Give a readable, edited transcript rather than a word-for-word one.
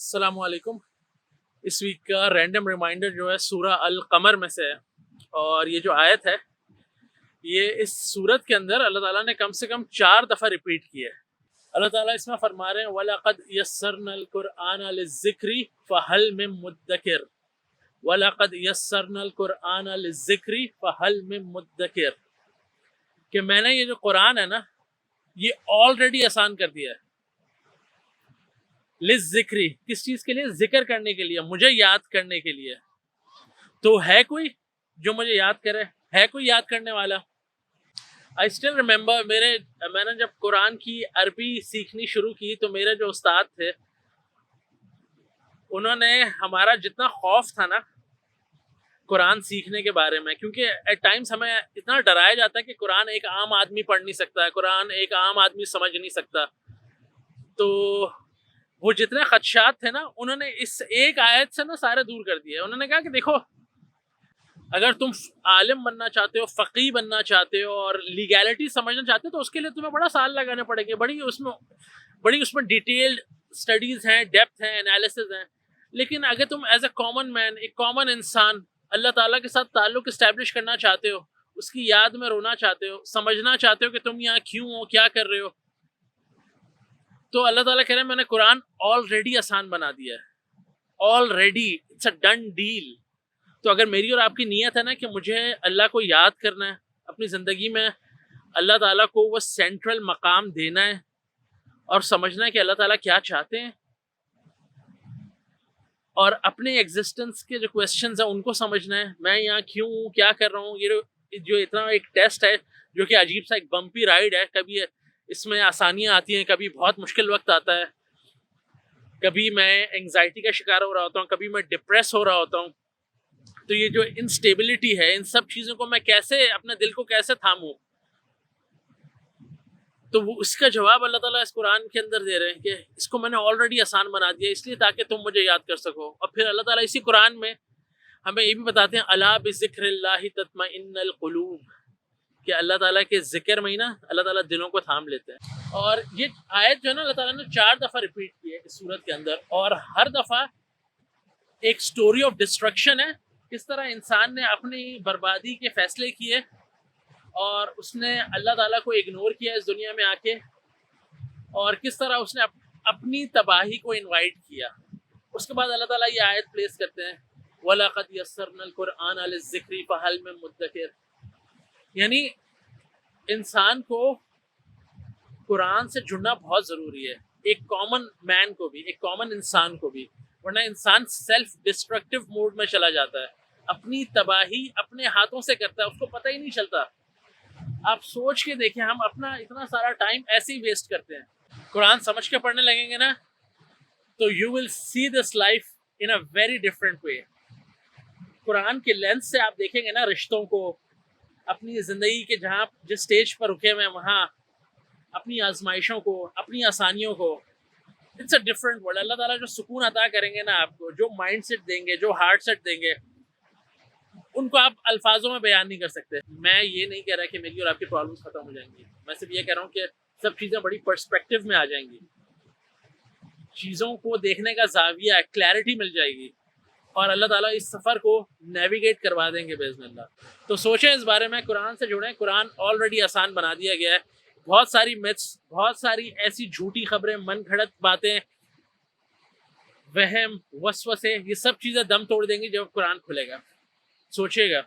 السلام علیکم. اس ویک کا رینڈم ریمائنڈر جو ہے سورہ القمر میں سے ہے، اور یہ جو آیت ہے یہ اس سورت کے اندر اللہ تعالیٰ نے کم سے کم 4 دفعہ ریپیٹ کی ہے. اللہ تعالیٰ اس میں فرما رہے ہیں وَلَقَدْ يَسَّرْنَا الْقُرْآنَ لِلذِّكْرِ فَهَلْ مِن مُدَّكِرٍ وَلَقَدْ يَسَّرْنَا الْقُرْآنَ لِلذِّكْرِ فَهَلْ مِن مُدَّكِرٍ، کہ میں نے یہ جو قرآن ہے نا یہ آلریڈی آسان کر دیا ہے. لِلذِّكْرِ، کس چیز کے لیے؟ ذکر کرنے کے لیے، مجھے یاد کرنے کے لیے. تو ہے کوئی جو مجھے یاد کرے؟ ہے کوئی یاد کرنے والا؟ I still remember میں نے جب قرآن کی عربی سیکھنی شروع کی تو میرے جو استاد تھے انہوں نے ہمارا جتنا خوف تھا نا قرآن سیکھنے کے بارے میں، کیونکہ ایٹ ٹائمس ہمیں اتنا ڈرایا جاتا ہے کہ قرآن ایک عام آدمی پڑھ نہیں سکتا ہے، قرآن ایک عام آدمی سمجھ نہیں سکتا. تو وہ جتنے خدشات تھے نا انہوں نے اس ایک آیت سے نا سارے دور کر دیے. انہوں نے کہا کہ دیکھو، اگر تم عالم بننا چاہتے ہو، فقی بننا چاہتے ہو اور لیگیلٹی سمجھنا چاہتے ہو تو اس کے لیے تمہیں بڑا سال لگانے پڑے گے، بڑی اس میں ڈیٹیلڈ اسٹڈیز ہیں، ڈیپتھ ہیں، انالیسز ہیں. لیکن اگر تم ایز اے کامن مین، ایک کامن انسان اللہ تعالیٰ کے ساتھ تعلق اسٹیبلش کرنا چاہتے ہو، اس کی یاد میں رونا چاہتے ہو، سمجھنا چاہتے ہو کہ تم یہاں کیوں ہو، کیا کر رہے ہو، تو اللہ تعالیٰ کہہ رہے ہیں میں نے قرآن آلریڈی آسان بنا دیا ہے. Already it's a done deal. تو اگر میری اور آپ کی نیت ہے نا کہ مجھے اللہ کو یاد کرنا ہے، اپنی زندگی میں اللہ تعالیٰ کو وہ سینٹرل مقام دینا ہے اور سمجھنا ہے کہ اللہ تعالیٰ کیا چاہتے ہیں، اور اپنے ایگزسٹنس کے جو کویسچنز ہیں ان کو سمجھنا ہے، میں یہاں کیوں ہوں، کیا کر رہا ہوں. یہ جو اتنا ایک ٹیسٹ ہے جو کہ عجیب سا ایک بمپی رائڈ ہے، کبھی اس میں آسانیاں آتی ہیں، کبھی بہت مشکل وقت آتا ہے، کبھی میں انگزائٹی کا شکار ہو رہا ہوتا ہوں، کبھی میں ڈپریس ہو رہا ہوتا ہوں. تو یہ جو انسٹیبلٹی ہے، ان سب چیزوں کو میں کیسے اپنے دل کو کیسے تھاموں، تو وہ اس کا جواب اللہ تعالیٰ اس قرآن کے اندر دے رہے ہیں کہ اس کو میں نے آلریڈی آسان بنا دیا اس لیے تاکہ تم مجھے یاد کر سکو. اور پھر اللہ تعالیٰ اسی قرآن میں ہمیں یہ بھی بتاتے ہیں الا بذکر اللہ تطمئن القلوب، کہ اللہ تعالیٰ کے ذکر میں ہی نا اللہ تعالیٰ دلوں کو تھام لیتے ہیں. اور یہ آیت جو ہے نا اللہ تعالیٰ نے 4 دفعہ ریپیٹ کی ہے اس سورت کے اندر، اور ہر دفعہ ایک سٹوری آف ڈسٹرکشن ہے، کس طرح انسان نے اپنی بربادی کے فیصلے کیے اور اس نے اللہ تعالیٰ کو اگنور کیا اس دنیا میں آ کے، اور کس طرح اس نے اپنی تباہی کو انوائٹ کیا. اس کے بعد اللہ تعالیٰ یہ آیت پلیس کرتے ہیں وَلَقَدْ يَسَّرْنَا الْقُرْآنَ لِلذِّكْرِ فَهَلْ مِن مُدَّكِرٍ، یعنی انسان کو قرآن سے جڑنا بہت ضروری ہے، ایک کامن مین کو بھی، ایک کامن انسان کو بھی، ورنہ انسان سیلف ڈسٹرکٹیو موڈ میں چلا جاتا ہے، اپنی تباہی اپنے ہاتھوں سے کرتا ہے، اس کو پتہ ہی نہیں چلتا. آپ سوچ کے دیکھیں، ہم اپنا اتنا سارا ٹائم ایسے ہی ویسٹ کرتے ہیں. قرآن سمجھ کے پڑھنے لگیں گے نا تو you will see this life in a very different way. Quran کے لینس سے آپ دیکھیں گے نا رشتوں کو، اپنی زندگی کے جہاں جس سٹیج پر رکے ہوئے ہیں وہاں اپنی آزمائشوں کو، اپنی آسانیوں کو. It's a different world. Allah تعالیٰ جو سکون عطا کریں گے نا آپ کو، جو مائنڈ سیٹ دیں گے، جو ہارٹ سیٹ دیں گے، ان کو آپ الفاظوں میں بیان نہیں کر سکتے. میں یہ نہیں کہہ رہا کہ میری اور آپ کی پرابلمس ختم ہو جائیں گی، میں صرف یہ کہہ رہا ہوں کہ سب چیزیں بڑی پرسپیکٹیو میں آ جائیں گی، چیزوں کو دیکھنے کا زاویہ، کلیئرٹی مل جائے گی، اور اللہ تعالیٰ اس سفر کو نیویگیٹ کروا دیں گے باذن اللہ. تو سوچیں اس بارے میں، قرآن سے جڑیں. قرآن آلریڈی آسان بنا دیا گیا ہے. بہت ساری متس، بہت ساری ایسی جھوٹی خبریں، من گھڑت باتیں، وہم، وسوسے، یہ سب چیزیں دم توڑ دیں گی جب قرآن کھلے گا. سوچیے گا.